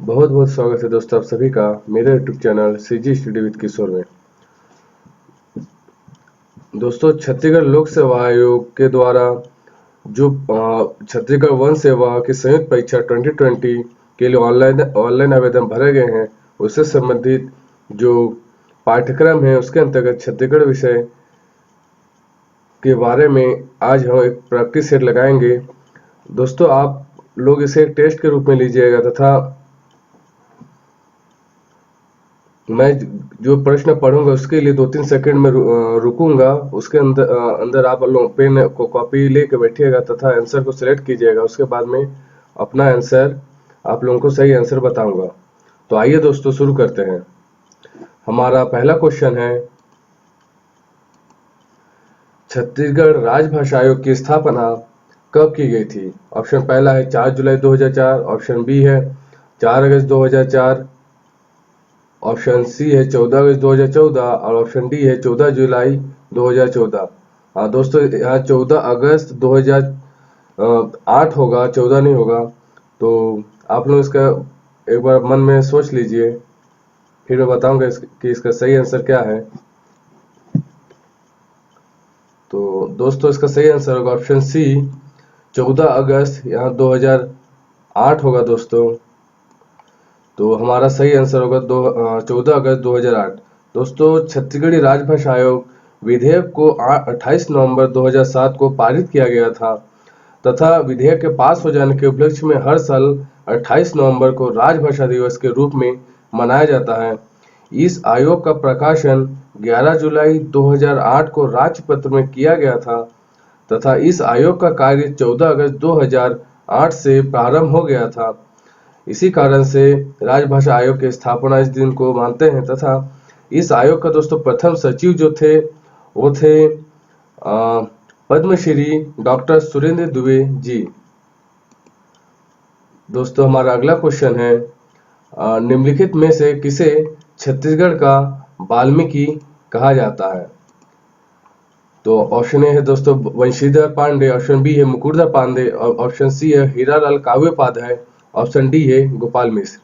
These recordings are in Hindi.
बहुत बहुत स्वागत है दोस्तों आप सभी का मेरे YouTube channel CG study with Kishore में। दोस्तों छत्तीसगढ़ लोक सेवा आयोग के द्वारा जो छत्तीसगढ़ वन सेवा की संयुक्त परीक्षा 2020 के लिए ऑनलाइन आवेदन भरे गए हैं, उससे संबंधित जो पाठ्यक्रम है उसके अंतर्गत छत्तीसगढ़ विषय के बारे में आज हम एक प्रैक्टिस सेट लगाएंगे। दोस्तों आप लोग इसे एक टेस्ट के रूप में लीजिएगा तथा मैं जो प्रश्न पढ़ूंगा उसके लिए 2-3 सेकंड में रुकूंगा। उसके अंदर आप लोग पेन को कॉपी लेके बैठिएगा तथा आंसर को सिलेक्ट कीजिएगा। उसके बाद में अपना आंसर आप लोगों को सही आंसर बताऊंगा। तो आइए दोस्तों शुरू करते हैं। हमारा पहला क्वेश्चन है, छत्तीसगढ़ राजभाषा आयोग की स्थापना कब की गई थी? ऑप्शन पहला है 4 जुलाई 2004, ऑप्शन बी है 4 अगस्त 2004, ऑप्शन सी है 14 अगस्त 2014 और ऑप्शन डी है 14 जुलाई 2014। हाँ दोस्तों, यहाँ 14 अगस्त 2008 होगा, 14 नहीं होगा। तो आप लोग इसका एक बार मन में सोच लीजिए, फिर मैं बताऊंगा कि इसका सही आंसर क्या है। तो दोस्तों इसका सही आंसर होगा ऑप्शन सी 14 अगस्त यहाँ 2008 होगा दोस्तों। तो हमारा सही आंसर होगा 14 अगस्त 2008। दोस्तों छत्तीसगढ़ी राजभाषा आयोग विधेयक को 28 नवंबर 2007 को पारित किया गया था तथा विधेयक के पास हो जाने के उपलक्ष्य में हर साल 28 नवंबर को राजभाषा दिवस के रूप में मनाया जाता है। इस आयोग का प्रकाशन 11 जुलाई 2008 को राजपत्र में किया गया था तथा इस आयोग का कार्य 14 अगस्त 2008 से प्रारंभ हो गया था। इसी कारण से राजभाषा आयोग की स्थापना इस दिन को मानते हैं तथा इस आयोग का दोस्तों प्रथम सचिव जो थे वो थे पद्मश्री डॉक्टर सुरेंद्र दुबे जी। दोस्तों हमारा अगला क्वेश्चन है, निम्नलिखित में से किसे छत्तीसगढ़ का वाल्मीकि कहा जाता है? तो ऑप्शन ए है दोस्तों वंशीधर पांडे, ऑप्शन बी है मुकुटधर पांडे, ऑप्शन सी है हीरालाल काव्यपाध्याय, ऑप्शन डी है गोपाल मिश्र।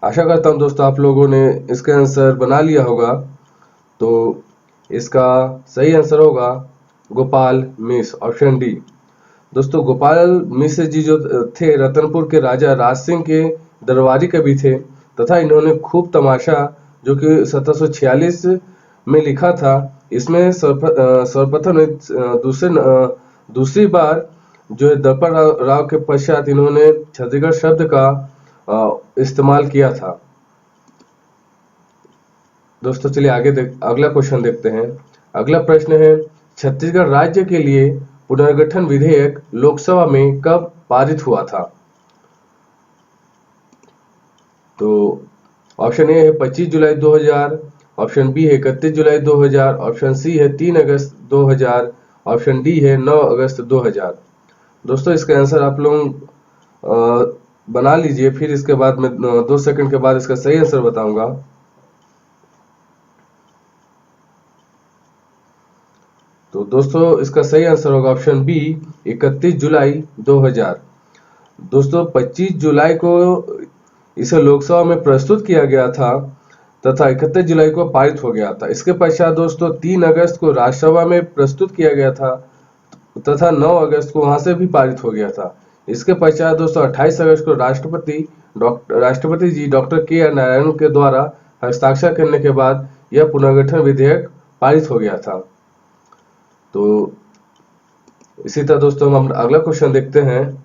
आशा करता हूं दोस्तों आप लोगों ने इसका आंसर बना लिया होगा। तो इसका सही आंसर होगा गोपाल मिश्र, ऑप्शन डी। दोस्तों गोपाल मिश्र जी जो थे रतनपुर के राजा राज सिंह के दरबारी कवि थे तथा इन्होंने खूब तमाशा जो कि 1746 में लिखा था, इसमें सर्वप्रथम दूसरी बार जो है दर्पण राव के पश्चात इन्होंने छत्तीसगढ़ शब्द का इस्तेमाल किया था। दोस्तों चलिए आगे अगला क्वेश्चन देखते हैं। अगला प्रश्न है, छत्तीसगढ़ राज्य के लिए पुनर्गठन विधेयक लोकसभा में कब पारित हुआ था? तो ऑप्शन ए है 25 जुलाई 2000, ऑप्शन बी है 31 जुलाई 2000, ऑप्शन सी है 3 अगस्त 2000, ऑप्शन डी है 9 अगस्त 2000। दोस्तों इसका आंसर आप लोग बना लीजिए, फिर इसके बाद मैं 2 सेकंड के बाद इसका सही आंसर बताऊंगा। तो दोस्तों इसका सही आंसर होगा ऑप्शन बी 31 जुलाई 2000। दोस्तों 25 जुलाई को इसे लोकसभा में प्रस्तुत किया गया था तथा 31 जुलाई को पारित हो गया था। इसके पश्चात दोस्तों 3 अगस्त को राज्यसभा में प्रस्तुत किया गया था तथा 9 अगस्त को वहां से भी पारित हो गया था। इसके पश्चात दोस्तों 28 अगस्त को राष्ट्रपति जी डॉक्टर के.आर. नारायण के द्वारा हस्ताक्षर करने के बाद यह पुनर्गठन विधेयक पारित हो गया था। तो इसी तरह दोस्तों हम अगला क्वेश्चन देखते हैं।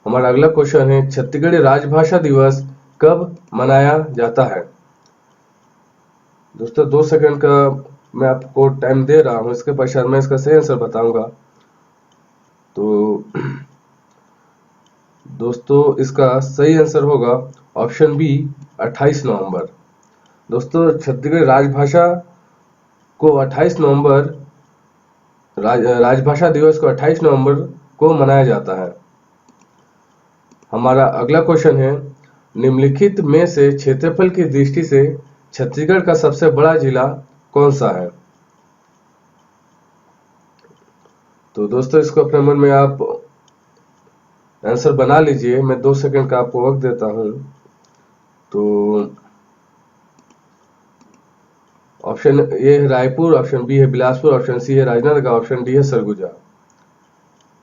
हमारा अगला क्वेश्चन है, छत्तीसगढ़ी राजभाषा दिवस कब मनाया जाता है? दोस्तों 2 सेकंड का मैं आपको टाइम दे रहा हूं, इसके पश्चात मैं इसका सही आंसर बताऊंगा। तो दोस्तों इसका सही आंसर होगा ऑप्शन बी 28 नवंबर। दोस्तों छत्तीसगढ़ी राजभाषा को 28 नवंबर राजभाषा दिवस को 28 नवंबर को मनाया जाता है। हमारा अगला क्वेश्चन है, निम्नलिखित में से क्षेत्रफल की दृष्टि से छत्तीसगढ़ का सबसे बड़ा जिला कौन सा है? तो दोस्तों इसको अपने मन में आप आंसर बना लीजिए, मैं 2 सेकंड का आपको वक्त देता हूं। तो ऑप्शन ए है रायपुर, ऑप्शन बी है बिलासपुर, ऑप्शन सी है राजनांदगांव, ऑप्शन डी है सरगुजा।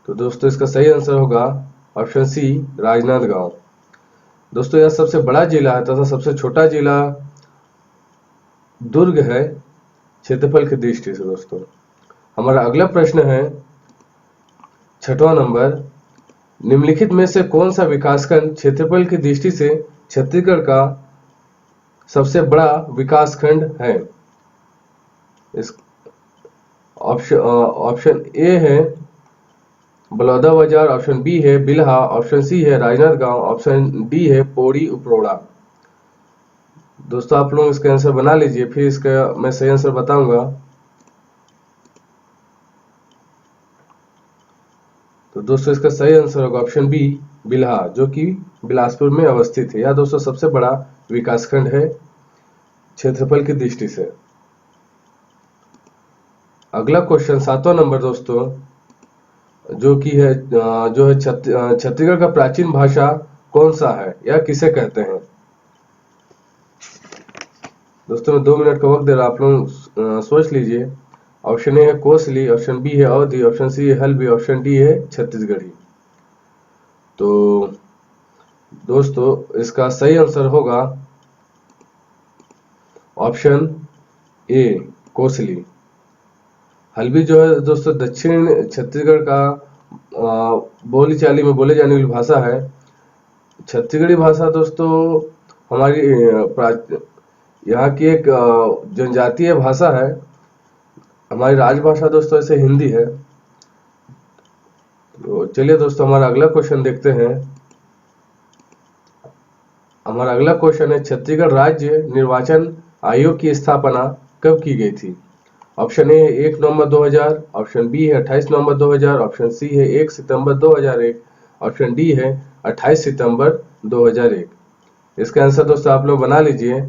तो दोस्तों इसका सही आंसर होगा ऑप्शन सी राजनांदगांव। दोस्तों यह सबसे बड़ा जिला है तथा सबसे छोटा जिला दुर्ग है क्षेत्रफल की दृष्टि से। दोस्तों हमारा अगला प्रश्न है 6वां नंबर, निम्नलिखित में से कौन सा विकासखंड क्षेत्रफल की दृष्टि से छत्तीसगढ़ का सबसे बड़ा विकासखंड है? इस ऑप्शन ए है बलौदाबाजार, ऑप्शन बी है बिल्हा, ऑप्शन सी है राजनांदगांव, ऑप्शन डी है पौड़ी उपरोड़ा। दोस्तों आप लोग इसका आंसर बना लीजिए, फिर इसका मैं सही आंसर बताऊंगा। तो दोस्तों इसका सही आंसर होगा ऑप्शन बी बिल्हा, जो कि बिलासपुर में अवस्थित है। यह दोस्तों सबसे बड़ा विकासखंड है क्षेत्रफल की दृष्टि से। अगला क्वेश्चन 7वां नंबर दोस्तों, जो कि है छत्तीसगढ़ का प्राचीन भाषा कौन सा है या किसे कहते हैं? दोस्तों मैं 2 मिनट का वक्त दे रहा, आप लोग सोच लीजिए। ऑप्शन ए है कोसली, ऑप्शन बी है अवधी, ऑप्शन सी है हल्बी, ऑप्शन डी है छत्तीसगढ़ी। तो दोस्तों इसका सही आंसर होगा ऑप्शन ए कोसली। हल्बी जो है दोस्तों दक्षिण छत्तीसगढ़ का बोलीचाली में बोले जाने वाली भाषा है। छत्तीसगढ़ी भाषा दोस्तों हमारी यहाँ की एक जनजातीय भाषा है। हमारी राजभाषा दोस्तों ऐसे हिंदी है। तो चलिए दोस्तों हमारा अगला क्वेश्चन देखते हैं। हमारा अगला क्वेश्चन है छत्तीसगढ़ राज्य निर्वाचन आयोग की स्थापना कब की गई थी? ऑप्शन ए है 1 नवंबर 2000, ऑप्शन बी है 28 नवंबर 2000, ऑप्शन सी है 1 सितंबर 2001, ऑप्शन डी है 28 सितंबर 2001। इसका आंसर दोस्तों आप लोग बना लीजिए,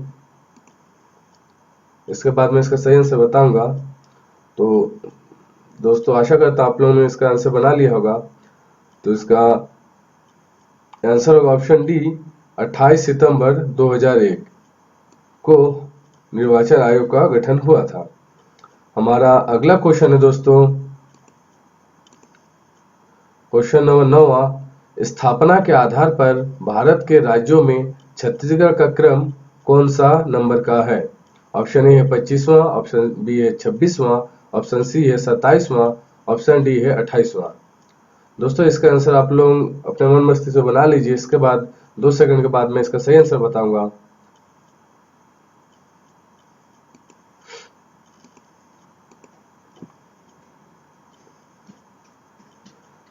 इसके बाद मैं इसका सही आंसर बताऊंगा। तो दोस्तों आशा करता हूं आप लोगों ने इसका आंसर बना लिया होगा। तो इसका आंसर होगा ऑप्शन डी 28 सितंबर 2001 को निर्वाचन आयोग का गठन हुआ था। हमारा अगला क्वेश्चन है दोस्तों क्वेश्चन नंबर 9वां, स्थापना के आधार पर भारत के राज्यों में छत्तीसगढ़ का क्रम कौन सा नंबर का है? ऑप्शन ए है 25वां, ऑप्शन बी है 26वां, ऑप्शन सी है 27वां, ऑप्शन डी है 28वां। दोस्तों इसका आंसर आप लोग अपने मन मस्ती से बना लीजिए, इसके बाद 2 सेकंड के बाद मैं इसका सही आंसर बताऊंगा।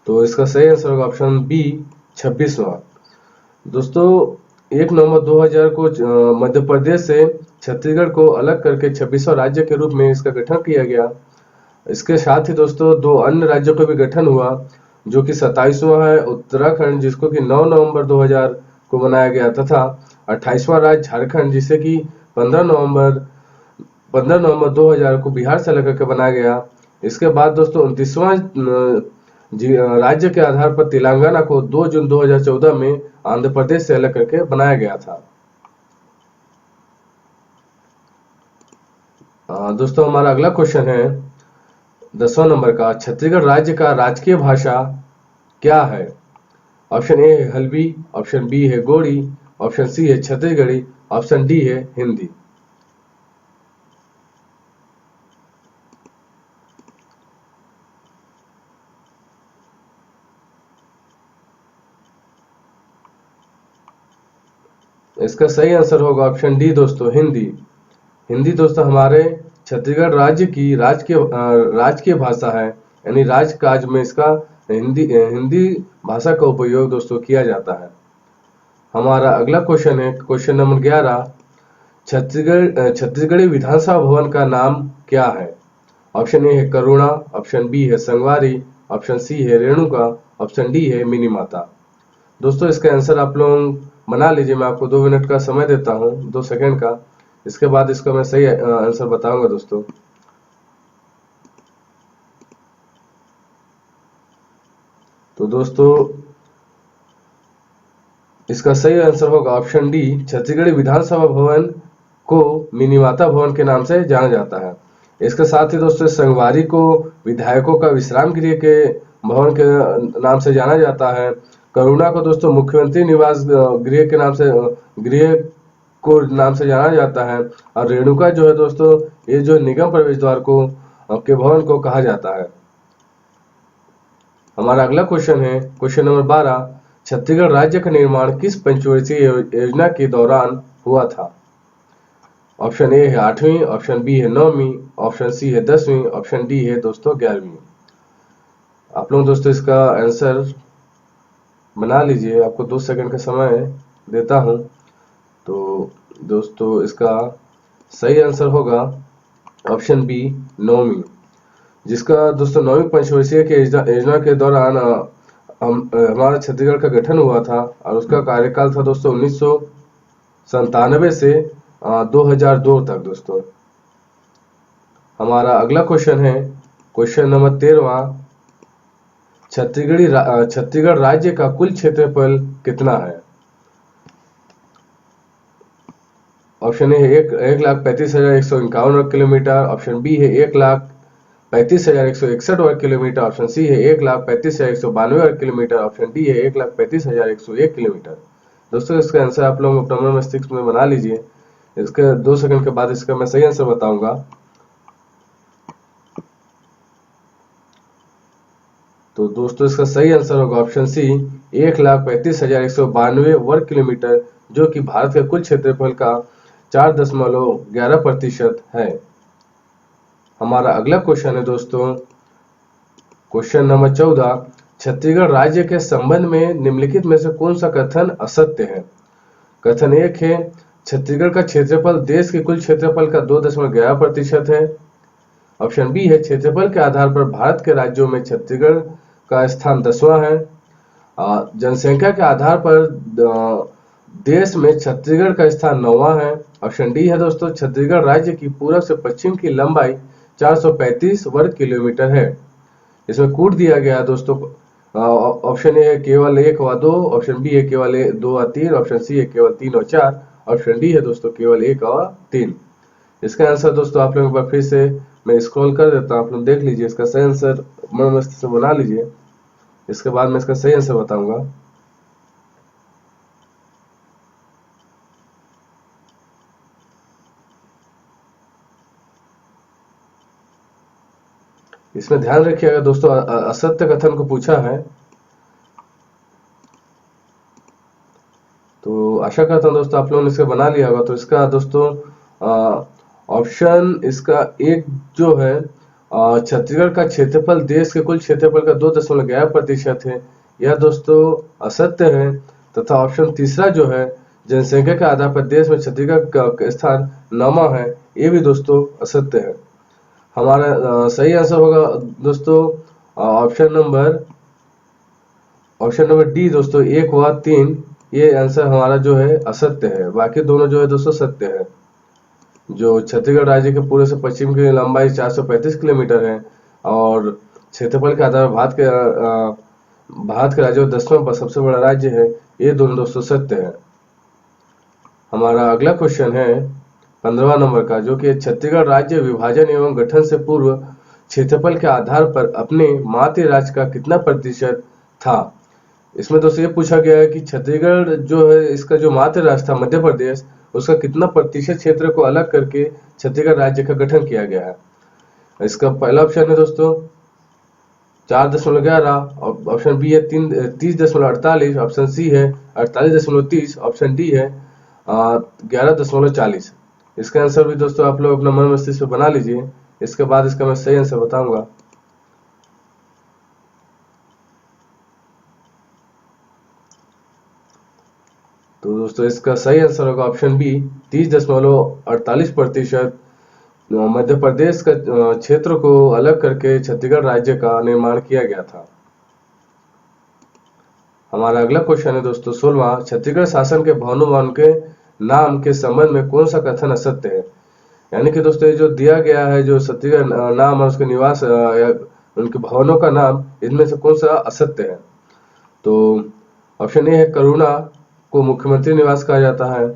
तो इसका सही आंसर होगा ऑप्शन बी 26वां। दोस्तों 1 नवंबर 2000 को मध्य प्रदेश से छत्तीसगढ़ को अलग करके 26वां राज्य के रूप में इसका गठन किया गया। इसके साथ ही दोस्तों 2 अन्य राज्यों का भी गठन हुआ, जो कि 27वां है उत्तराखंड, जिसको कि 9 नवंबर 2000 को बनाया गया, तथा 28वां राज्य झारखंड, जिसे कि 15 नवंबर 2000 को बिहार से अलग करके बनाया गया। इसके बाद दोस्तों 29वां राज्य के आधार पर तेलंगाना को 2 जून 2014 में आंध्र प्रदेश से अलग करके बनाया गया था। दोस्तों हमारा अगला क्वेश्चन है 10वां नंबर का, छत्तीसगढ़ राज्य का राजकीय भाषा क्या है? ऑप्शन ए है हल्बी, ऑप्शन बी है गोड़ी, ऑप्शन सी है छत्तीसगढ़ी, ऑप्शन डी है हिंदी। इसका सही आंसर होगा ऑप्शन डी दोस्तों हिंदी। हिंदी दोस्तों हमारे छत्तीसगढ़ राज्य की राजकीय भाषा है, यानी राजकाज में इसका हिंदी भाषा का उपयोग दोस्तों किया जाता है। हमारा अगला क्वेश्चन है क्वेश्चन नंबर 11, छत्तीसगढ़ी विधानसभा भवन का नाम क्या है? ऑप्शन ए है करुणा, ऑप्शन बी है संगवारी, ऑप्शन सी है रेणुका, ऑप्शन डी है मिनी माता। दोस्तों इसका आंसर आप लोग बना लीजिए, मैं आपको 2 मिनट का समय देता हूं, 2 सेकंड का, इसके बाद इसका मैं सही आंसर बताऊंगा दोस्तों। तो दोस्तों इसका सही आंसर होगा ऑप्शन डी, छत्तीसगढ़ी विधानसभा भवन को मिनीमाता भवन के नाम से जाना जाता है। इसके साथ ही दोस्तों संगवारी को विधायकों का विश्राम गृह के भवन के नाम से जाना जाता है। करुणा को दोस्तों मुख्यमंत्री निवास गृह के नाम से गृह को नाम से जाना जाता है। और रेणुका जो है दोस्तों, ये जो निगम प्रवेश द्वार को के भवन को कहा जाता है। हमारा अगला क्वेश्चन है क्वेश्चन नंबर 12, छत्तीसगढ़ राज्य का निर्माण किस पंचवर्षीय योजना के दौरान हुआ था? ऑप्शन ए है 8वीं, ऑप्शन बी है 9वीं, ऑप्शन सी है 10वीं, ऑप्शन डी है दोस्तों 11वीं। आप लोग दोस्तों इसका आंसर बना लीजिए, आपको 2 सेकंड का समय देता हूं। तो दोस्तों इसका सही आंसर होगा ऑप्शन बी 9वीं, जिसका दोस्तों 9वीं पंचवर्षीय के योजना के दौरान हमारा छत्तीसगढ़ का गठन हुआ था और उसका कार्यकाल था दोस्तों 1997 से 2002 तक। दोस्तों हमारा अगला क्वेश्चन है क्वेश्चन नंबर 13, छत्तीसगढ़ राज्य का कुल क्षेत्रफल कितना है? ऑप्शन ए है 1,35,151 वर्ग किलोमीटर, ऑप्शन बी है 1,35,161 वर्ग किलोमीटर, ऑप्शन सी है 1,35,192 वर्ग किलोमीटर, ऑप्शन डी है 1,35,101 किलोमीटर। दोस्तों इसका आंसर आप लोग अपना मस्तिष्क में बना लीजिए। इसके 2 सेकंड के बाद इसका मैं सही आंसर बताऊंगा। तो दोस्तों इसका सही आंसर होगा ऑप्शन सी 1,35,192 वर्ग किलोमीटर, जो कि भारत के कुल क्षेत्रफल का 4.11% है। हमारा अगला क्वेश्चन है दोस्तों क्वेश्चन नंबर 14, छत्तीसगढ़ राज्य के संबंध में निम्नलिखित में से कौन सा कथन असत्य है? कथन 1 है छत्तीसगढ़ का क्षेत्रफल देश के कुल क्षेत्रफल का 2.11% है। ऑप्शन बी है क्षेत्रफल के आधार पर भारत के राज्यों में छत्तीसगढ़ का स्थान 10वां है। जनसंख्या के आधार पर देश में छत्तीसगढ़ का स्थान 9वां है। ऑप्शन डी है दोस्तों छत्तीसगढ़ राज्य की पूर्व से पश्चिम की लंबाई 435 वर्ग किलोमीटर है। इसमें कूट दिया गया दोस्तों। ऑप्शन ए है केवल 1 व 2, ऑप्शन बी है केवल 2 व 3, ऑप्शन सी है केवल 3 और 4, ऑप्शन डी है दोस्तों केवल 1 और 3। इसका आंसर दोस्तों आप लोगों को फिर से मैं स्क्रॉल कर देता हूं, आप लोग देख लीजिए। इसका सही आंसर मन मस्ती से बना लीजिए, इसके बाद मैं इसका सही आंसर बताऊंगा। इसमें ध्यान रखिएगा दोस्तों, असत्य कथन को पूछा है। तो आशा करता हूं दोस्तों आप लोगों ने इसे बना लिया होगा। तो इसका दोस्तों ऑप्शन इसका एक जो है छत्तीसगढ़ का क्षेत्रफल देश के कुल क्षेत्रफल का 2.11% है, यह दोस्तों असत्य है। तथा ऑप्शन तीसरा जो है जनसंख्या के आधार पर देश में छत्तीसगढ़ का स्थान 9वां है, ये भी दोस्तों असत्य है। हमारा सही आंसर होगा दोस्तों ऑप्शन नंबर डी दोस्तों 1 व 3, ये आंसर हमारा जो है असत्य है। बाकी दोनों जो है दोस्तों सत्य है। जो छत्तीसगढ़ राज्य के पूर्व से पश्चिम की लंबाई 435 किलोमीटर है और क्षेत्रफल के आधार पर भारत के राज्यों 10वां सबसे बड़ा राज्य है, ये दोनों दोस्तों सत्य है। हमारा अगला क्वेश्चन है 15वां नंबर का, जो कि छत्तीसगढ़ राज्य विभाजन एवं गठन से पूर्व क्षेत्रफल के आधार पर अपने मातृ राज्य का कितना प्रतिशत था? इसमें दोस्तों ये पूछा गया है कि छत्तीसगढ़ जो है इसका जो मातृ राज्य था मध्य प्रदेश, उसका कितना प्रतिशत क्षेत्र को अलग करके छत्तीसगढ़ राज्य का गठन किया गया है। इसका पहला ऑप्शन है दोस्तों 4.11, ऑप्शन बी है 30.48, ऑप्शन सी है 48.30, ऑप्शन डी है 11.40। इसका आंसर भी दोस्तों आप लोग अपना मन मस्तिष्क से बना लीजिए, इसके बाद इसका मैं सही आंसर बताऊंगा। तो दोस्तों इसका सही आंसर होगा ऑप्शन बी 30.48%। मध्य प्रदेश का क्षेत्र को अलग करके छत्तीसगढ़ राज्य का निर्माण किया गया था। हमारा अगला क्वेश्चन है दोस्तों 16वां, छत्तीसगढ़ शासन के भवन के नाम के संबंध में कौन सा कथन असत्य है? यानी कि दोस्तों ये जो दिया गया है जो छत्तीसगढ़ नाम और उसके निवास या उनके भवनों का नाम, इनमें से कौन सा असत्य है? तो ऑप्शन ए है करुणा को मुख्यमंत्री निवास कहा जाता है,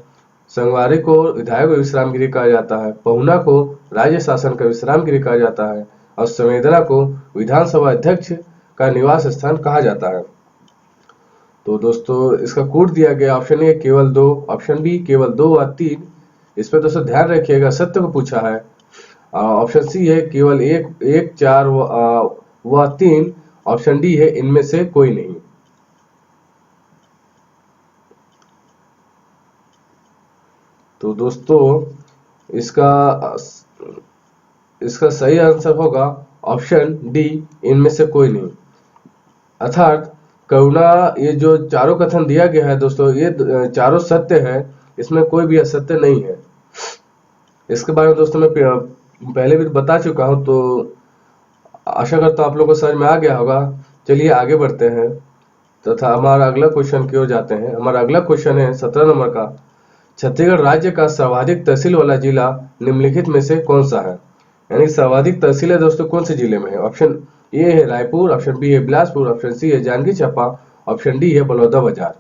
संगवारी को विधायक विश्राम गृह कहा जाता है, पहुना को राज्य शासन का विश्राम गृह कहा जाता है और संवेदना को विधानसभा अध्यक्ष का निवास स्थान कहा जाता है। तो दोस्तों इसका कोड दिया गया ऑप्शन ए केवल 2, ऑप्शन बी केवल 2 व 3। इस पर दोस्तों ध्यान रखिएगा, सत्य को पूछा है। ऑप्शन सी है केवल 1, 4 व 3। ऑप्शन डी है इनमें से कोई नहीं। तो दोस्तों इसका सही आंसर होगा ऑप्शन डी, इनमें से कोई नहीं। अर्थात करुणा, ये जो चारों कथन दिया गया है दोस्तों, ये चारों सत्य है, इसमें कोई भी असत्य नहीं है। इसके बारे में दोस्तों मैं पहले भी बता चुका हूं, तो आशा करता हूं आप लोगों को समझ में आ गया होगा। चलिए आगे बढ़ते हैं तथा हमारा अगला क्वेश्चन की ओर जाते हैं। हमारा अगला क्वेश्चन है 17 नंबर का, छत्तीसगढ़ राज्य का सर्वाधिक तहसील वाला जिला निम्नलिखित में से कौन सा है? यानी सर्वाधिक तहसील है दोस्तों कौन से जिले में है? ऑप्शन ए है रायपुर, ऑप्शन बी है बिलासपुर, ऑप्शन सी है जांजगीर चांपा, ऑप्शन डी है बलौदाबाजार।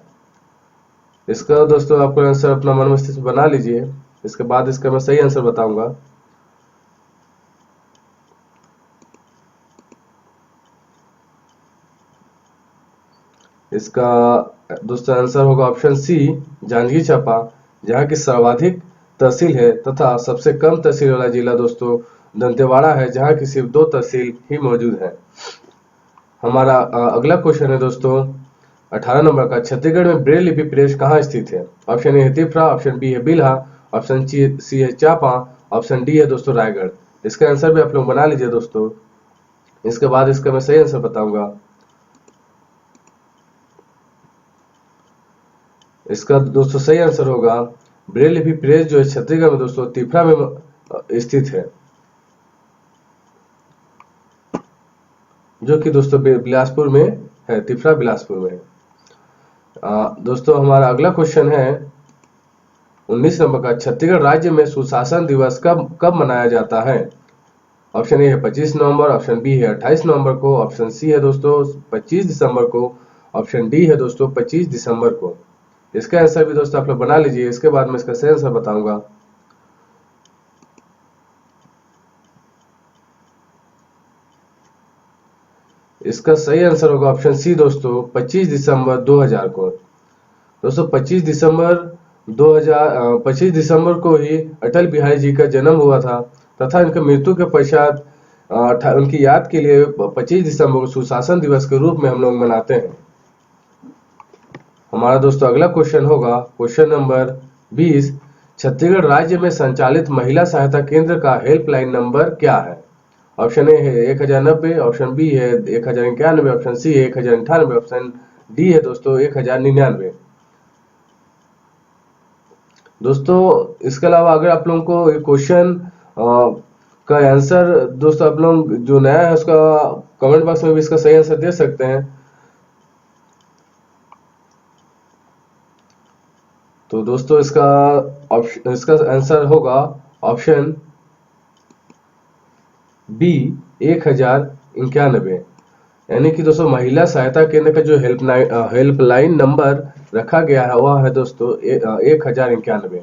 इसका दोस्तों आपको आंसर अपना मन मस्तिष्क बना लीजिए, इसके बाद इसका मैं सही आंसर बताऊंगा। इसका दोस्तों आंसर होगा ऑप्शन सी जांजगीर चांपा, जहाँ की सर्वाधिक तहसील है तथा सबसे कम तहसील वाला जिला दोस्तों दंतेवाड़ा है, जहाँ की सिर्फ 2 तहसील ही मौजूद है। हमारा अगला क्वेश्चन है दोस्तों 18 नंबर का, छत्तीसगढ़ में ब्रेल लिपि प्रेस कहाँ स्थित है? ऑप्शन ए है तिफरा, ऑप्शन बी है बिल्हा, ऑप्शन सी है चांपा, ऑप्शन डी है दोस्तों रायगढ़। इसका आंसर भी आप लोग बना लीजिए दोस्तों, इसके बाद इसका मैं सही आंसर बताऊंगा। इसका दोस्तों सही आंसर होगा ब्रेल लिपि प्रेस जो है छत्तीसगढ़ में दोस्तों तिफरा में स्थित है, जो कि दोस्तों बिलासपुर में है, तिफरा बिलासपुर में है। दोस्तों हमारा अगला क्वेश्चन है 19 नंबर का, छत्तीसगढ़ राज्य में सुशासन दिवस कब मनाया जाता है? ऑप्शन ए है 25 नवंबर, ऑप्शन बी है 28 नवंबर को, ऑप्शन सी है दोस्तों 25 दिसंबर को, ऑप्शन डी है दोस्तों 25 दिसंबर को। इसका आंसर भी दोस्तों आप लोग बना लीजिए, इसके बाद मैं इसका सही आंसर बताऊंगा। इसका सही आंसर होगा ऑप्शन सी दोस्तों 25 दिसंबर 2000 को। दोस्तों 25 दिसंबर को ही अटल बिहारी जी का जन्म हुआ था तथा इनके मृत्यु के पश्चात उनकी याद के लिए 25 दिसंबर को सुशासन दिवस के रूप में हम लोग मनाते हैं। हमारा दोस्तों अगला क्वेश्चन होगा क्वेश्चन नंबर 20, छत्तीसगढ़ राज्य में संचालित महिला सहायता केंद्र का हेल्पलाइन नंबर क्या है? ऑप्शन ए है 1090, ऑप्शन बी है 1091, ऑप्शन सी है 1098, ऑप्शन डी है दोस्तों 1099। दोस्तों इसके अलावा अगर आप लोगों को ये क्वेश्चन का आंसर दोस्तों आप लोग जो नया है उसका कमेंट बॉक्स में भी इसका सही आंसर दे सकते हैं। तो दोस्तों इसका आंसर होगा ऑप्शन बी 1091, यानी कि दोस्तों महिला सहायता केंद्र का जो हेल्पलाइन नंबर रखा गया है वह है दोस्तों 1091।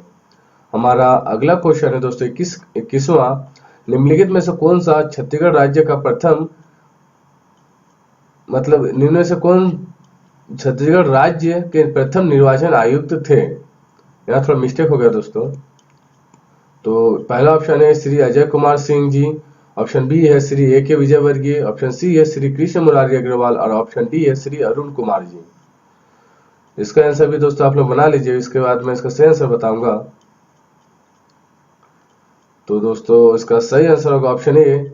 हमारा अगला क्वेश्चन है दोस्तों 21वां, निम्नलिखित में से कौन सा छत्तीसगढ़ राज्य का प्रथम निम्न में से कौन छत्तीसगढ़ राज्य के प्रथम निर्वाचन आयुक्त थे? यहाँ थोड़ा मिस्टेक हो गया दोस्तों। तो पहला ऑप्शन है श्री अजय कुमार सिंह जी, ऑप्शन बी है Shri A.K. Vijayvargiya, option C है श्री कृष्ण मुरारी अग्रवाल और ऑप्शन डी है श्री अरुण कुमार जी। इसका आंसर भी दोस्तों आप लोग बना लीजिए, इसके बाद मैं इसका सही आंसर बताऊंगा। तो दोस्तों इसका सही आंसर होगा ऑप्शन ए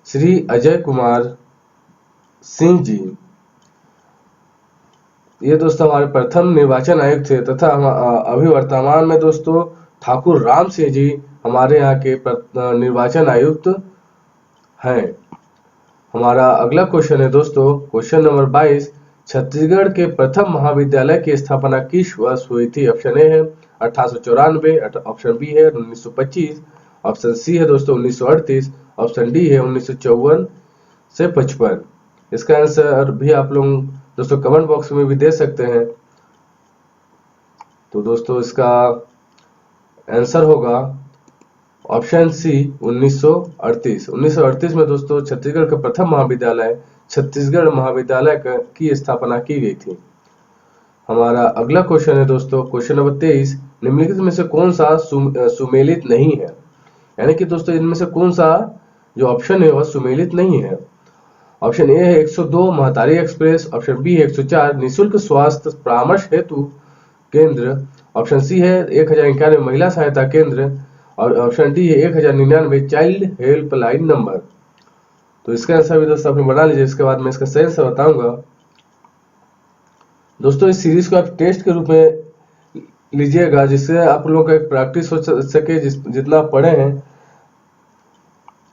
श्री अजय कुमार सिंह जी। ये दोस्तों हमारे प्रथम निर्वाचन आयुक्त थे तथा अभी वर्तमान में दोस्तों ठाकुर राम सिंह जी हमारे यहाँ के निर्वाचन आयुक्त हैं। हमारा अगला क्वेश्चन है दोस्तों क्वेश्चन नंबर 22, छत्तीसगढ़ के प्रथम महाविद्यालय की स्थापना किस वर्ष हुई थी? ऑप्शन ए है 1894, ऑप्शन बी है 1925, ऑप्शन सी है दोस्तों 1938, ऑप्शन डी है 1954 से 55। इसका आंसर भी आप लोग दोस्तों कमेंट बॉक्स में भी दे सकते हैं। तो दोस्तों इसका आंसर होगा ऑप्शन सी 1938। 1938 में दोस्तों छत्तीसगढ़ का प्रथम महाविद्यालय छत्तीसगढ़ महाविद्यालय की स्थापना की गई थी। हमारा अगला क्वेश्चन है दोस्तों, क्वेश्चन नंबर 23, निम्नलिखित में से कौन सा सुमेलित नहीं है? यानी कि दोस्तों इनमें से कौन सा जो ऑप्शन है वह सुमेलित नहीं है? ऑप्शन ए है 102 महतारी एक्सप्रेस, ऑप्शन बी है 104 निःशुल्क स्वास्थ्य परामर्श हेतु केंद्र, ऑप्शन सी है 1091 महिला सहायता केंद्र, और ऑप्शन डी है 1099 चाइल्ड हेल्पलाइन नंबर। तो इसका आंसर भी दोस्तों आपने बना लीजिए। इसके बाद मैं इसका सही आंसर बताऊंगा। दोस्तों इस सीरीज को आप टेस्ट के रूप में लीजिएगा, जिससे आप लोगों का एक प्रैक्टिस हो सके, जितना पढ़े हैं,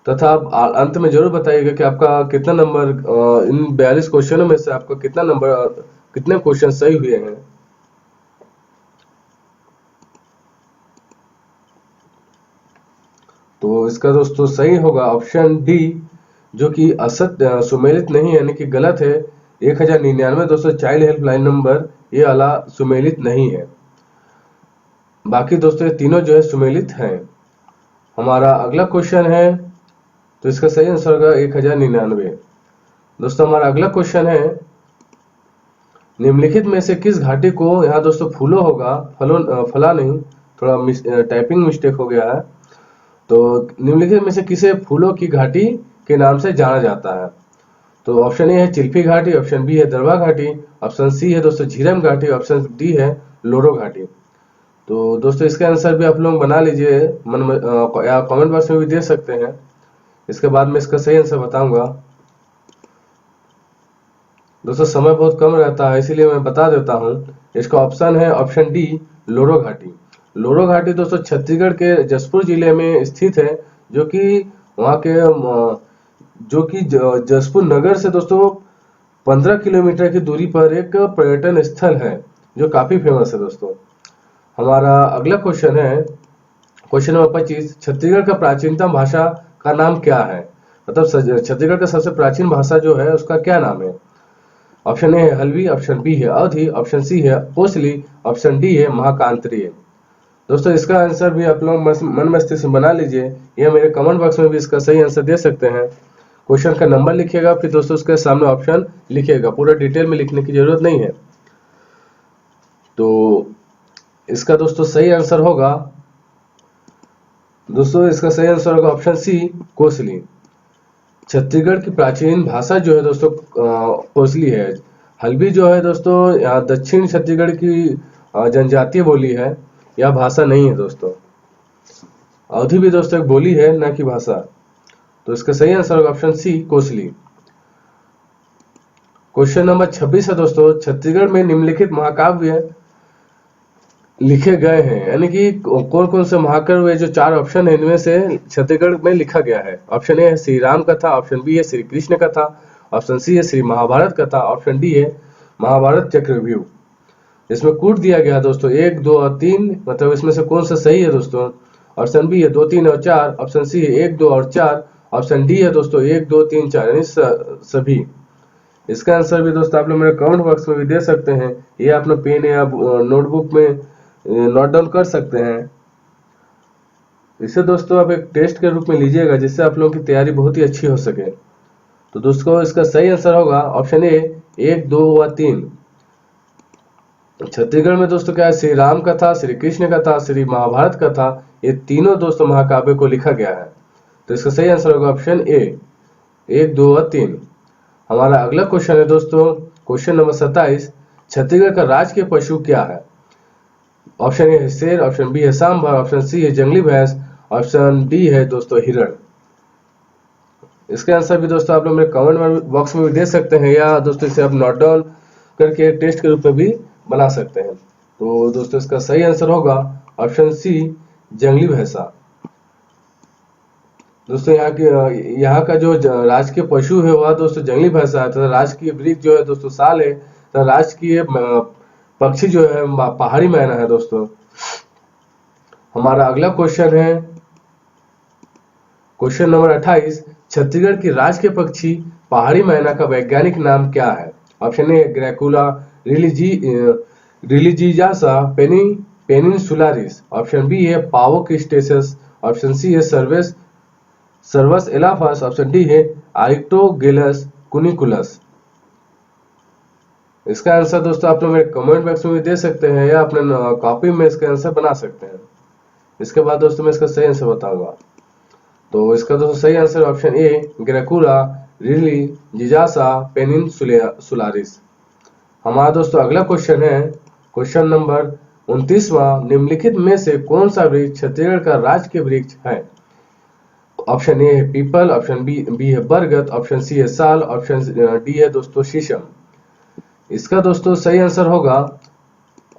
तथा आप अंत में जरूर बताइएगा कि आपका कितना नंबर इन 42 क्वेश्चनों में से आपका कितना नंबर, कितने क्वेश्चन सही हुए हैं। तो इसका दोस्तों सही होगा ऑप्शन डी, जो कि असत्य सुमेलित नहीं है, यानी कि गलत है। 1099 दोस्तों चाइल्ड हेल्पलाइन नंबर ये वाला सुमेलित नहीं है। बाकी दोस्तों ये तीनों जो है सुमेलित हैं। हमारा अगला क्वेश्चन है, तो इसका सही आंसर होगा 1099। दोस्तों हमारा अगला क्वेश्चन है, निम्नलिखित में से किस घाटी को, यहाँ दोस्तों फूलो होगा, फला नहीं, थोड़ा टाइपिंग मिस्टेक हो गया है। तो निम्नलिखित में से किसे फूलों की घाटी के नाम से जाना जाता है? तो ऑप्शन ए है चिल्फी घाटी, ऑप्शन बी है दरवा घाटी, ऑप्शन सी है दोस्तों झीरम घाटी, ऑप्शन डी है लोरो घाटी। तो दोस्तों इसका आंसर भी आप लोग बना लीजिए, या कमेंट बॉक्स में भी दे सकते हैं। इसके बाद मैं इसका सही आंसर बताऊंगा। दोस्तों समय बहुत कम रहता है, इसीलिए मैं बता देता हूं। इसका ऑप्शन है ऑप्शन डी लोरो घाटी। लोरो घाटी दोस्तों छत्तीसगढ़ के जसपुर जिले में स्थित है, जो कि वहाँ के जसपुर नगर से दोस्तों 15 किलोमीटर की दूरी पर एक पर्यटन स्थल है, जो काफी फेमस है दोस्तों। हमारा अगला क्वेश्चन है, क्वेश्चन नंबर 25, छत्तीसगढ़ का प्राचीनतम भाषा का नाम क्या है? मतलब छत्तीसगढ़ का सबसे प्राचीन भाषा जो है उसका क्या नाम है? ऑप्शन ए है हल्बी, ऑप्शन बी है अवधी, ऑप्शन सी है कोसली, ऑप्शन डी है महाकांत्रीय। दोस्तों इसका आंसर भी आप लोग मन मस्तिष्क से बना लीजिए, या मेरे कमेंट बॉक्स में भी इसका सही आंसर दे सकते हैं। क्वेश्चन का नंबर लिखिएगा, फिर दोस्तों उसके सामने ऑप्शन लिखिएगा, पूरा डिटेल में लिखने की जरूरत नहीं है। तो इसका दोस्तों सही आंसर होगा, दोस्तों इसका सही आंसर होगा ऑप्शन सी कोसली। छत्तीसगढ़ की प्राचीन भाषा जो है दोस्तों कोसली है। हल्बी जो है दोस्तों यहाँ दक्षिण छत्तीसगढ़ की जनजातीय बोली है, यह भाषा नहीं है दोस्तों। अवधी भी दोस्तों एक बोली है, न कि भाषा। तो इसका सही आंसर होगा option C Kosli. Question number 26 है दोस्तों, छत्तीसगढ़ में निम्नलिखित महाकाव्य लिखे गए हैं, यानी कि कौन कौन से महाकाव्य, जो 4 ऑप्शन है इनमें से छत्तीसगढ़ में लिखा गया है। ऑप्शन ए है श्री राम कथा, ऑप्शन बी है श्री कृष्ण कथा, ऑप्शन सी है श्री महाभारत कथा, ऑप्शन डी है महाभारत चक्रव्यूह। इसमें कूट दिया गया दोस्तों 1, 2 और 3, मतलब इसमें से कौन सा सही है दोस्तों? ऑप्शन बी है 2, 3 और 4, ऑप्शन सी है 1, 2 और 4, ऑप्शन डी है दोस्तों 1, 2, 3, 4, यानी सभी। इसका आंसर भी दोस्तों आप लोग मेरे कमेंट बॉक्स में भी दे सकते हैं, ये अपने पेन या नोटबुक में नोट डाउन कर सकते हैं। इसे दोस्तों आप एक टेस्ट के रूप में लीजिएगा, जिससे आप लोगों की तैयारी बहुत ही अच्छी हो सके। तो दोस्तों इसका सही आंसर होगा ऑप्शन ए 1, 2 व 3। छत्तीसगढ़ में दोस्तों क्या है, श्री राम कथा, श्री कृष्ण कथा, श्री महाभारत कथा, ये तीनों दोस्तों महाकाव्य को लिखा गया है। तो इसका सही आंसर होगा ऑप्शन ए 1, 2 व 3। हमारा अगला क्वेश्चन है दोस्तों, क्वेश्चन नंबर 27, छत्तीसगढ़ का राजकीय पशु क्या है? ऑप्शन ए है शेर, ऑप्शन बी है सांभर, ऑप्शन सी है जंगली भैंस, ऑप्शन डी है दोस्तों हिरण। इसका आंसर भी दोस्तों आप लोग मेरे कमेंट बॉक्स में भी दे सकते हैं, या दोस्तों इसे आप नोट डाउन करके टेस्ट के रूप में भी बना सकते हैं। तो दोस्तों इसका सही आंसर होगा ऑप्शन सी जंगली भैंसा। दोस्तों यहाँ का जो राजकीय पशु है वह दोस्तों जंगली भैंसा है, तथा राजकीय वृक्ष जो है दोस्तों साल है, तथा राजकीय पक्षी जो है पहाड़ी मैना है दोस्तों। हमारा अगला क्वेश्चन है क्वेश्चन नंबर 28, छत्तीसगढ़ की राजकीय पक्षी पहाड़ी मैना का वैज्ञानिक नाम क्या है? Option A Gracula religiosa peninsularis, option B है पावोक स्टेसस, ऑप्शन सी है सर्वस एलाफस, ऑप्शन डी है आइक्टोगेलस कुनिकुलस। इसका आंसर दोस्तों आप लोग मेरे कमेंट बॉक्स में भी दे सकते हैं या अपने कॉपी में इसका आंसर बना सकते हैं। इसके बाद दोस्तों मैं इसका सही आंसर बताऊंगा। तो इसका दोस्तों सही आंसर ऑप्शन ए ग्रेकुरा रिली जिजासा पेनिनसुलारिस। हमारा दोस्तों अगला क्वेश्चन है क्वेश्चन नंबर 29वां, निम्नलिखित में से कौन सा वृक्ष छत्तीसगढ़ का राजकीय वृक्ष है? ऑप्शन ए है पीपल, ऑप्शन बी है बरगद, ऑप्शन सी है साल, ऑप्शन डी है दोस्तों शीशम। इसका दोस्तों सही आंसर होगा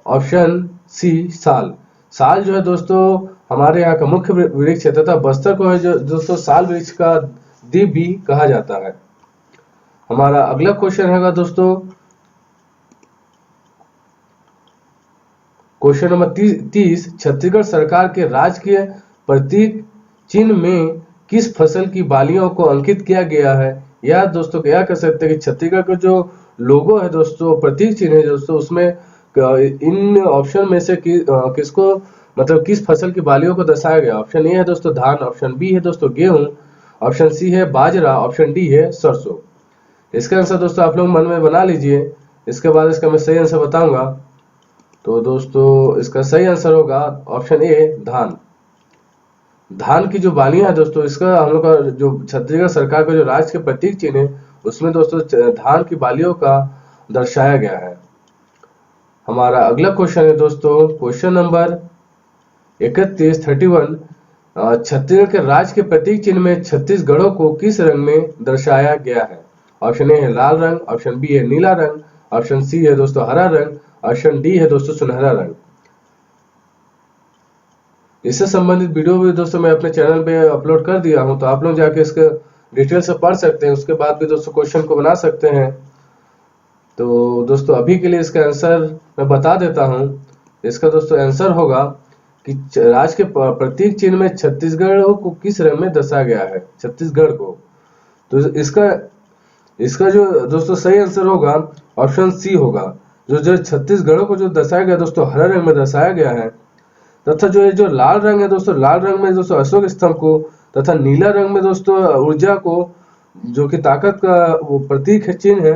ऑप्शन सी साल। साल जो है दोस्तों हमारे यहाँ का मुख्य वृक्ष है तथा बस्तर को है जो दोस्तों साल वृक्ष का द्वीप भी कहा जाता है। हमारा अगला क्वेश्चन है दोस्तों क्वेश्चन नंबर 30, छत्तीसगढ़ सरकार के राजकीय प्रतीक चिन्ह में किस फसल की बालियों को अंकित किया गया है? या दोस्तों क्या कह सकते हैं कि छत्तीसगढ़ का जो लोगो है दोस्तों, प्रतीक चिन्ह है दोस्तों, उसमें इन ऑप्शन में से किसको मतलब किस फसल की बालियों को दर्शाया गया? ऑप्शन ए है दोस्तों धान, ऑप्शन बी है दोस्तों गेहूं, ऑप्शन सी है बाजरा, ऑप्शन डी है सरसों। इसका आंसर दोस्तों आप लोग मन में बना लीजिए। इसके बाद इसका मैं सही आंसर बताऊंगा। तो दोस्तों इसका सही आंसर होगा ऑप्शन ए धान। धान की जो बालियां है दोस्तों, इसका हम लोग का जो छत्तीसगढ़ सरकार का जो राज्य के प्रतीक चिन्ह है उसमें दोस्तों धान की बालियों का दर्शाया गया है। हमारा अगला क्वेश्चन है दोस्तों क्वेश्चन नंबर 31 छत्तीसगढ़ के राज्य के प्रतीक चिन्ह में छत्तीसगढ़ों को किस रंग में दर्शाया गया है? ऑप्शन ए है लाल रंग, ऑप्शन बी है नीला रंग, ऑप्शन सी है दोस्तों हरा रंग, ऑप्शन डी है दोस्तों सुनहरा रंग। इससे संबंधित वीडियो भी दोस्तों मैं अपने चैनल पे अपलोड कर दिया हूं, तो आप लोग जाके इसके डिटेल से पढ़ सकते हैं। उसके बाद भी दोस्तों क्वेश्चन को बना सकते हैं। तो दोस्तों अभी के लिए इसका आंसर मैं बता देता हूं। इसका दोस्तों आंसर होगा कि राज्य के प्रतीक चिन्ह में छत्तीसगढ़ को किस रंग में दर्शाया गया है? छत्तीसगढ़ को। तो इसका जो दोस्तों सही आंसर होगा ऑप्शन सी होगा। जो छत्तीसगढ़ को जो दर्शाया गया दोस्तों हरा रंग में दर्शाया गया है, तथा जो लाल रंग है दोस्तों, लाल रंग में दोस्तों अशोक स्तंभ को, तथा नीला रंग में दोस्तों ऊर्जा को जो कि ताकत का वो प्रतीक है, चिन्ह है,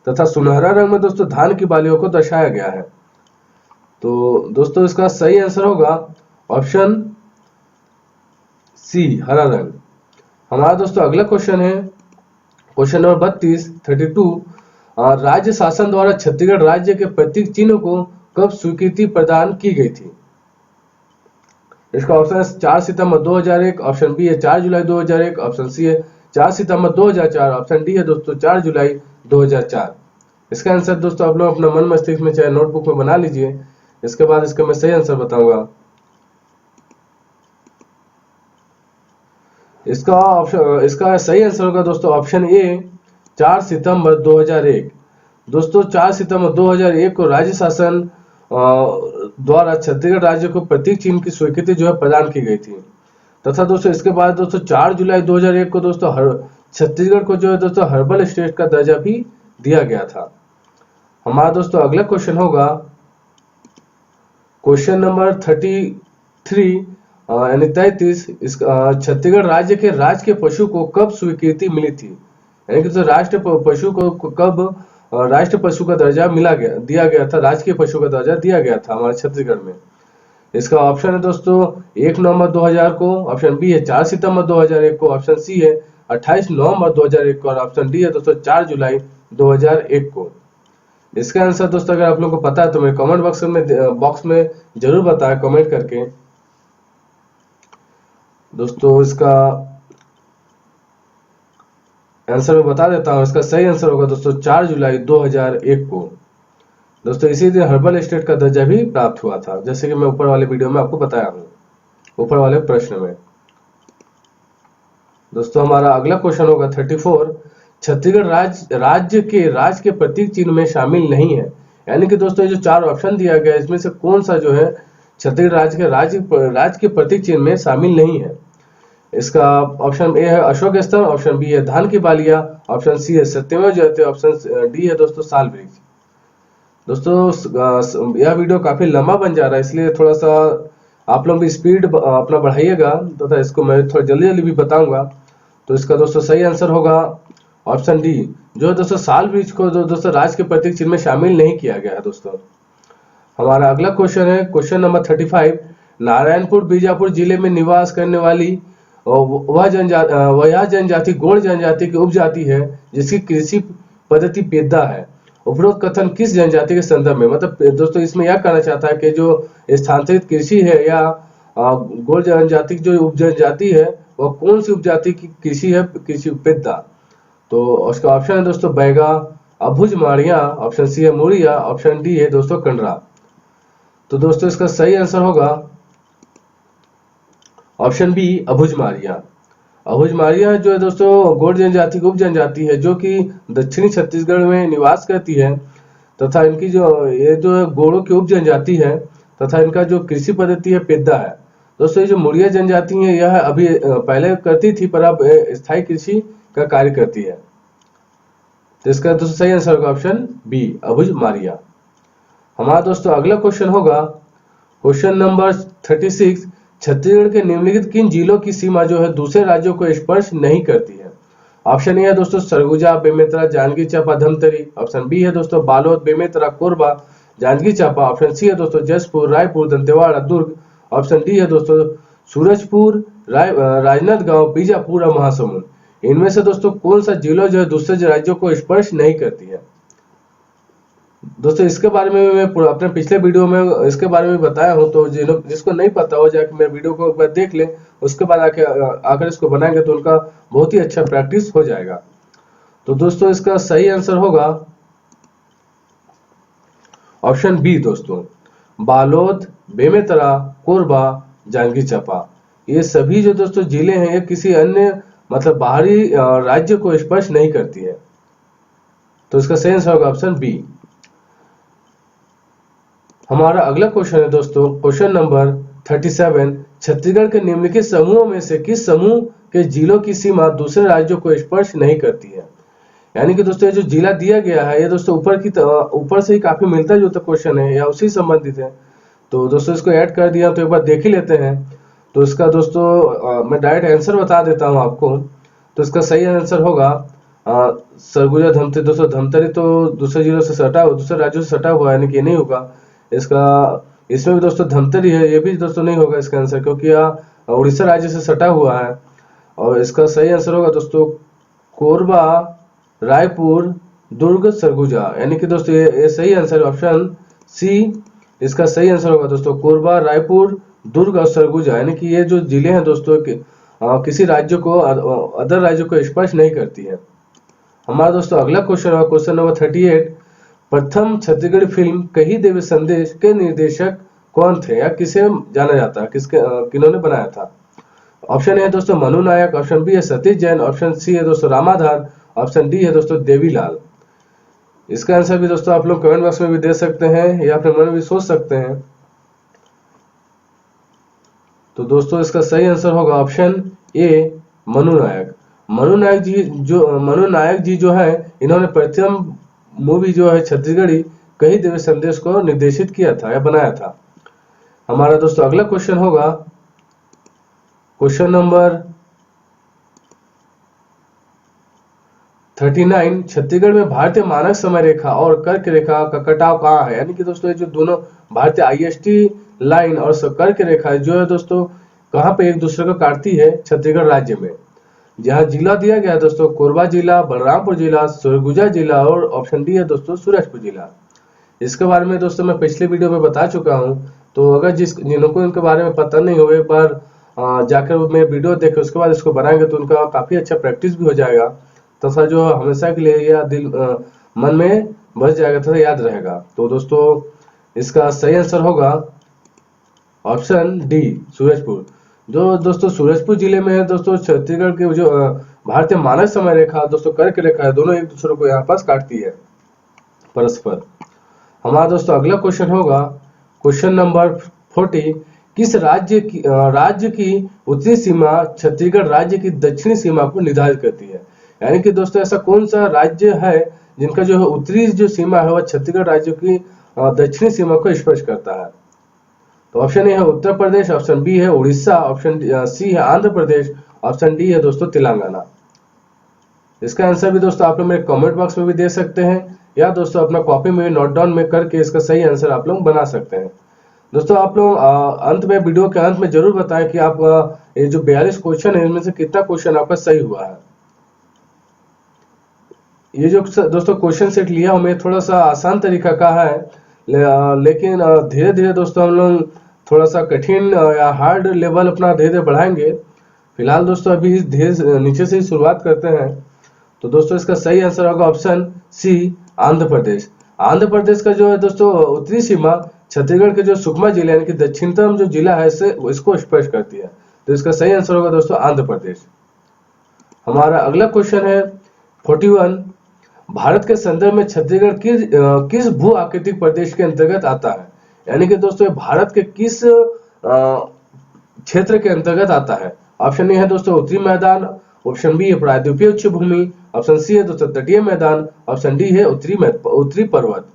तथा सुनहरा रंग में दोस्तों धान की बालियों को दर्शाया गया है। तो दोस्तों इसका सही आंसर होगा ऑप्शन सी हरा रंग। हमारा दोस्तों अगला क्वेश्चन है क्वेश्चन नंबर 32 राज्य शासन द्वारा छत्तीसगढ़ राज्य के प्रतीक चिन्ह को कब स्वीकृति प्रदान की गई थी? इसका ऑप्शन है 4 सितंबर 2001, ऑप्शन बी है 4 जुलाई 2001, ऑप्शन सी है 4 सितंबर 2004, ऑप्शन डी है दोस्तों 4 जुलाई 2004। इसका आंसर दोस्तों आप लोग अपना मन मस्तिष्क में चाहे नोटबुक में बना लीजिए। इसके बाद इसका मैं सही आंसर बताऊंगा। इसका सही आंसर होगा दोस्तों ऑप्शन ए 4 सितंबर 2001। दोस्तों 4 सितंबर 2001 को राज्य शासन द्वारा छत्तीसगढ़ राज्य को प्रतीक चिन्ह की स्वीकृति जो है प्रदान की गई थी। तथा दोस्तों इसके बाद दोस्तों 4 जुलाई 2001 को दोस्तों छत्तीसगढ़ को जो है दोस्तों हर्बल स्टेट का दर्जा भी दिया गया था। हमारा दोस्तों अगला क्वेश्चन होगा क्वेश्चन नंबर 33 यानी 33। छत्तीसगढ़ राज्य के राजकीय पशु को कब स्वीकृति मिली थी? यानी कि तो राष्ट्रीय पशु को कब राष्ट्रीय पशु का दर्जा दिया गया था, राजकीय पशु का दर्जा दिया गया था हमारे छत्तीसगढ़ में। इसका ऑप्शन है दोस्तों 1 नवंबर 2000 को, ऑप्शन बी है 4 सितंबर 2001 को, ऑप्शन सी है 28 नवंबर 2001 को, और ऑप्शन डी है दोस्तों 4 जुलाई 2001 को। इसका आंसर दोस्तों अगर आप लोगों को पता है तो मेरे कमेंट बॉक्स में जरूर बताएं कमेंट करके। दोस्तों इसका आंसर मैं बता देता हूं। इसका सही आंसर होगा दोस्तों 4 जुलाई 2001 को। दोस्तों इसी दिन हर्बल स्टेट का दर्जा भी प्राप्त हुआ था, जैसे कि मैं ऊपर वाले वीडियो में आपको बताया हूं, ऊपर वाले प्रश्न में। दोस्तों हमारा अगला क्वेश्चन होगा 34। छत्तीसगढ़ राज्य के प्रतीक चिन्ह में शामिल नहीं है। यानी कि दोस्तों ये जो 4 ऑप्शन दिया गया इसमें से कौन सा जो है छत्तीसगढ़ राज्य के प्रतीक चिन्ह में शामिल नहीं है? इसका ऑप्शन ए है अशोक स्तंभ, ऑप्शन बी है धान की बालिया, ऑप्शन सी है सत्यमेव जयते, ऑप्शन डी है दोस्तों साल वृक्ष। दोस्तों यह वीडियो काफी लंबा बन जा रहा है, इसलिए थोड़ा सा आप लोग भी स्पीड अपना बढ़ाइएगा तथा इसको मैं थोड़ा जल्दी जल्दी भी बताऊंगा। तो इसका दोस्तों सही आंसर होगा ऑप्शन डी, जो दोस्तों साल ब्रिज को दोस्तों राज्य के प्रतीक चिन्ह में शामिल नहीं किया गया है। दोस्तों हमारा अगला क्वेश्चन है क्वेश्चन नंबर 35। नारायणपुर बीजापुर जिले में निवास करने वाली वह जनजाति गोंड जनजाति की उपजाति है जिसकी कृषि पद्धति पेद्दा है। उपरोक्त कथन किस जनजाति के संदर्भ में, मतलब दोस्तों इसमें यह कहना चाहता है कि जो स्थानांतरित कृषि है या गोंड जनजाति जो उप जनजाति है वह कौन सी उपजाति की कृषि है, कृषि पेद्दा। तो उसका ऑप्शन है दोस्तों बैगा, अभुज माड़िया, ऑप्शन सी है मुड़िया, ऑप्शन डी है दोस्तों कंडरा। तो दोस्तों इसका सही आंसर होगा ऑप्शन बी अभुज माड़िया। अभुज माड़िया जो है दोस्तों गोंड जनजाति की उप जनजाति है जो कि दक्षिणी छत्तीसगढ़ में निवास करती है तथा इनकी जो गोंडों की उप जनजाति है तथा इनका जो कृषि पद्धति है पेद्दा है। दोस्तों ये जो मुड़िया जनजाति है यह अभी पहले करती थी पर अब स्थायी कृषि का कार्य करती है। तो इसका दोस्तों सही आंसर होगा ऑप्शन बी अभुज माड़िया। हमारा दोस्तों अगला क्वेश्चन होगा क्वेश्चन नंबर 36। छत्तीसगढ़ के निम्नलिखित किन जिलों की सीमा जो है दूसरे राज्यों को स्पर्श नहीं करती है। ऑप्शन ए है दोस्तों सरगुजा, बेमेतरा, जांजगीर चांपा, धमतरी, ऑप्शन बी है दोस्तों बालोद, बेमेतरा, कोरबा, जांजगीर चांपा, ऑप्शन सी है दोस्तों जसपुर, रायपुर, दंतेवाड़ा, दुर्ग, ऑप्शन डी है दोस्तों सूरजपुर, राजनांदगांव, बीजापुर और महासमुंद। इनमें से दोस्तों कौन सा जिला जो है दूसरे राज्यों को स्पर्श नहीं करती है। दोस्तों इसके बारे में मैं अपने पिछले वीडियो में इसके बारे में बताया हूं, तो जिसको नहीं पता हो जाके मेरे वीडियो को एक बार देख ले, उसके बाद आकर इसको बनाएंगे तो उनका बहुत ही अच्छा प्रैक्टिस हो जाएगा। तो दोस्तों इसका सही आंसर होगा ऑप्शन बी दोस्तों बालोद, बेमेतरा, कोरबा, जांजगीर चांपा। ये सभी जो दोस्तों जिले हैं ये किसी अन्य मतलब बाहरी राज्य को स्पर्श नहीं करती है। तो इसका सही आंसर होगा ऑप्शन बी। हमारा अगला क्वेश्चन है दोस्तों क्वेश्चन नंबर 37। छत्तीसगढ़ के निम्नलिखित समूहों में से किस समूह के जिलों की सीमा दूसरे राज्यों को स्पर्श नहीं करती है। यानी कि दोस्तों ये जो जिला दिया गया है ये दोस्तों ऊपर से ही काफी मिलता जुलता क्वेश्चन है या उसी संबंधित है। तो दोस्तों इसको ऐड कर दिया तो एक बार देख ही लेते हैं। तो इसका दोस्तों मैं डायरेक्ट आंसर बता देता हूं आपको। तो इसका सही आंसर होगा सरगुजा, धमतरी। दोस्तों धमतरी तो दूसरे जिलों से दूसरे राज्यों से सटा हुआ है, यानी कि नहीं होगा इसमें भी दोस्तों धमतरी है, ये भी दोस्तों नहीं होगा इसका आंसर क्योंकि यह उड़ीसा राज्य से सटा हुआ है। और इसका सही आंसर होगा दोस्तों कोरबा, रायपुर, दुर्ग, सरगुजा। यानी कि दोस्तों ये सही आंसर ऑप्शन सी इसका सही आंसर होगा दोस्तों कोरबा, रायपुर, दुर्ग और सरगुजा। यानी कि ये जो जिले हैं दोस्तों किसी राज्य को अदर राज्यों को स्पर्श नहीं करती है। हमारा दोस्तों अगला क्वेश्चन होगा क्वेश्चन नंबर 38। प्रथम छत्तीसगढ़ी फिल्म कही देवी संदेश के निर्देशक कौन थे या किसे जाना जाता है, किन्होंने बनाया था। ऑप्शन ए है दोस्तों मनु नायक, ऑप्शन बी है सतीश जैन, ऑप्शन सी है दोस्तों रामाधार, ऑप्शन डी है दोस्तों देवीलाल। इसका आंसर भी दोस्तों आप लोग कमेंट बॉक्स में भी दे सकते हैं या अपने मन में भी सोच सकते हैं। तो दोस्तों इसका सही आंसर होगा ऑप्शन ए मनु नायक। मनु नायक जी जो है इन्होंने प्रथम मूवी जो है छत्तीसगढ़ी कही देवी संदेश को निर्देशित किया था या बनाया था। हमारा दोस्तों अगला क्वेश्चन होगा क्वेश्चन नंबर 39। छत्तीसगढ़ में भारतीय मानक समय रेखा और कर्क रेखा का कटाव कहाँ है। यानी कि दोस्तों ये जो दोनों भारतीय IST लाइन और कर्क रेखा जो है दोस्तों कहाँ पे एक दूसरे को काटती है छत्तीसगढ़ राज्य में। जहाँ जिला दिया गया है दोस्तों कोरबा जिला, बलरामपुर जिला, सरगुजा जिला और ऑप्शन डी है दोस्तों सूरजपुर जिला। इसके बारे में दोस्तों मैं पिछले वीडियो में बता चुका हूँ, तो अगर जिनको इनके बारे में पता नहीं हो एक बार जाकर मैं वीडियो देखे उसके बाद इसको बनाएंगे तो उनका काफी अच्छा प्रैक्टिस भी हो जाएगा तथा जो हमेशा के लिए यह मन में बस जाएगा तथा याद रहेगा। तो दोस्तों इसका सही आंसर होगा ऑप्शन डी सूरजपुर। जो दोस्तों सूरजपुर जिले में है दोस्तों छत्तीसगढ़ के जो भारतीय मानक समय रेखा दोस्तों कर्क रेखा है, दोनों एक दूसरे को यहाँ पास काटती है परस्पर। हमारा दोस्तों अगला क्वेश्चन होगा क्वेश्चन नंबर 40। किस राज्य की उत्तरी सीमा छत्तीसगढ़ राज्य की दक्षिणी सीमा को निर्धारित करती है। यानी कि दोस्तों ऐसा कौन सा राज्य है जिनका जो है उत्तरी जो सीमा है वह छत्तीसगढ़ राज्य की दक्षिणी सीमा को स्पर्श करता है। तो ऑप्शन ए है उत्तर प्रदेश, ऑप्शन बी है उड़ीसा, ऑप्शन सी है आंध्र प्रदेश, ऑप्शन डी है दोस्तों तेलंगाना। इसका आंसर भी दोस्तों आप लोग मेरे कमेंट बॉक्स में भी दे सकते हैं, या दोस्तों अपना कॉपी में नोट डाउन में करके इसका सही आंसर आप लोग बना सकते हैं। दोस्तों आप लोग अंत में, वीडियो के अंत में जरूर बताएं कि आप ये जो 42 क्वेश्चन है इनमें से कितना क्वेश्चन आपका सही हुआ है। ये जो दोस्तों क्वेश्चन सेट लिया हूं मैं थोड़ा सा आसान तरीका का है, लेकिन धीरे धीरे दोस्तों हम लोग थोड़ा सा कठिन या हार्ड लेवल अपना धीरे धीरे बढ़ाएंगे। फिलहाल दोस्तों अभी धीरे नीचे से ही शुरुआत करते हैं। तो दोस्तों इसका सही आंसर होगा ऑप्शन सी आंध्र प्रदेश। आंध्र प्रदेश का जो है दोस्तों उत्तरी सीमा छत्तीसगढ़ के जो सुकमा जिला यानी कि दक्षिणतम जो जिला है इसको स्पर्श करती है। तो इसका सही आंसर होगा दोस्तों आंध्र प्रदेश। हमारा अगला क्वेश्चन है 41। भारत के संदर्भ में छत्तीसगढ़ किस भू आकृतिक प्रदेश के अंतर्गत आता है? यानी कि दोस्तों भारत के किस क्षेत्र के अंतर्गत आता है? ऑप्शन ए है दोस्तों उत्तरी मैदान, ऑप्शन बी है प्रायद्वीपीय उच्च भूमि, ऑप्शन सी है दोस्तों तटीय मैदान, ऑप्शन डी है उत्तरी पर्वत।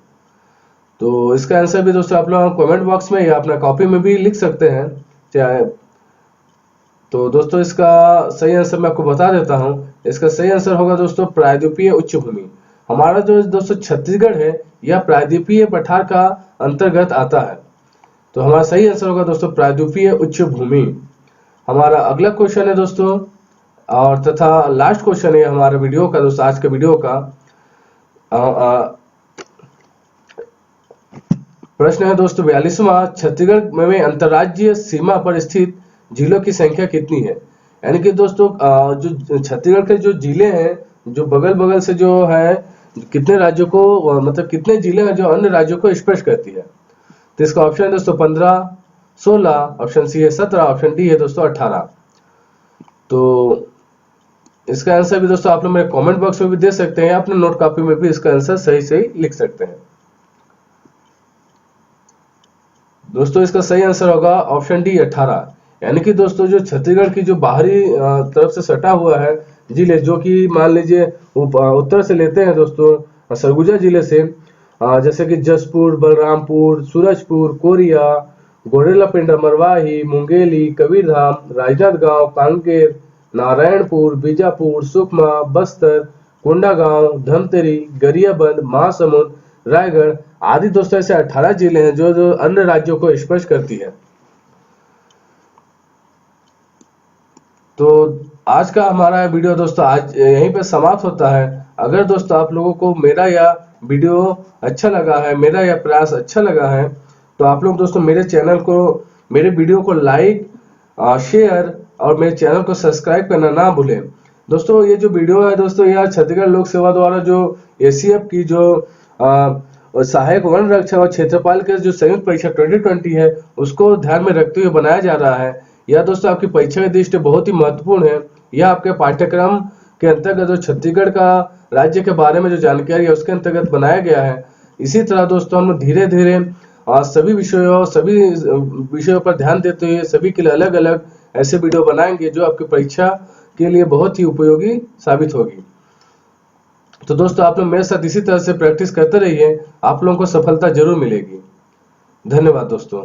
तो इसका आंसर भी दोस्तों आप लोग कमेंट बॉक्स में या अपना कॉपी में भी लिख सकते हैं चाहे। तो दोस्तों इसका सही आंसर मैं आपको बता देता हूं। इसका सही आंसर होगा दोस्तों प्रायद्वीपीय उच्च भूमि। हमारा जो दोस्तों छत्तीसगढ़ है यह प्रायद्वीपीय पठार का अंतर्गत आता है। तो हमारा सही आंसर होगा दोस्तों प्रायद्वीपीय उच्च भूमि। हमारा अगला क्वेश्चन है दोस्तों और तथा लास्ट क्वेश्चन है हमारे वीडियो का दोस्तों, आज के वीडियो का प्रश्न है दोस्तों 42वां। छत्तीसगढ़ में अंतर्राज्यीय सीमा पर स्थित जिलों की संख्या कितनी है? यानी कि दोस्तों जो छत्तीसगढ़ के जो जिले हैं जो बगल बगल से जो है कितने राज्यों को मतलब कितने जिले हैं जो अन्य राज्यों को स्पर्श करती है? तो इसका ऑप्शन है दोस्तों 15, 16, ऑप्शन सी है 17, ऑप्शन डी है दोस्तों 18। तो इसका आंसर भी दोस्तों आप लोग मेरे कमेंट बॉक्स में भी दे सकते हैं, अपने नोट कॉपी में भी इसका आंसर सही सही लिख सकते हैं। दोस्तों इसका सही आंसर होगा ऑप्शन डी 18। यानी कि दोस्तों जो छत्तीसगढ़ की जो बाहरी तरफ से सटा हुआ है जिले, जो कि मान लीजिए उत्तर से लेते हैं दोस्तों सरगुजा जिले से, जैसे कि जसपुर, बलरामपुर, सूरजपुर, कोरिया, गोरेलापिंडा, मरवाही, मुंगेली, कबीरधाम, राजनांदगांव, कांकेर, नारायणपुर, बीजापुर, सुकमा, बस्तर, कोंडागांव, धमतरी, गरियाबंद, महासमुंद, रायगढ़ आदि दोस्तों ऐसे 18 जिले हैं जो अन्य राज्यों को स्पर्श करती है। तो आज का हमारा वीडियो दोस्तों आज यहीं पे समाप्त होता है। अगर दोस्तों आप लोगों को मेरा यह वीडियो अच्छा लगा है, मेरा यह प्रयास अच्छा लगा है, तो आप लोग दोस्तों मेरे वीडियो को लाइक, शेयर और मेरे चैनल को सब्सक्राइब करना ना भूलें। दोस्तों ये जो वीडियो है दोस्तों यह छत्तीसगढ़ लोक सेवा द्वारा जो ACF की जो सहायक वन रक्षक और क्षेत्रपाल के जो संयुक्त परीक्षा 2020 है उसको ध्यान में रखते हुए बनाया जा रहा है। यह दोस्तों आपकी परीक्षा की दृष्टि बहुत ही महत्वपूर्ण है। यह आपके पाठ्यक्रम के अंतर्गत जो छत्तीसगढ़ का राज्य के बारे में जो जानकारी है उसके अंतर्गत बनाया गया है। इसी तरह दोस्तों हम धीरे धीरे सभी विषयों पर ध्यान देते हुए सभी के लिए अलग अलग ऐसे वीडियो बनाएंगे जो आपकी परीक्षा के लिए बहुत ही उपयोगी साबित होगी। तो दोस्तों आप लोग मेरे साथ इसी तरह से प्रैक्टिस करते रहिए, आप लोगों को सफलता जरूर मिलेगी। धन्यवाद दोस्तों।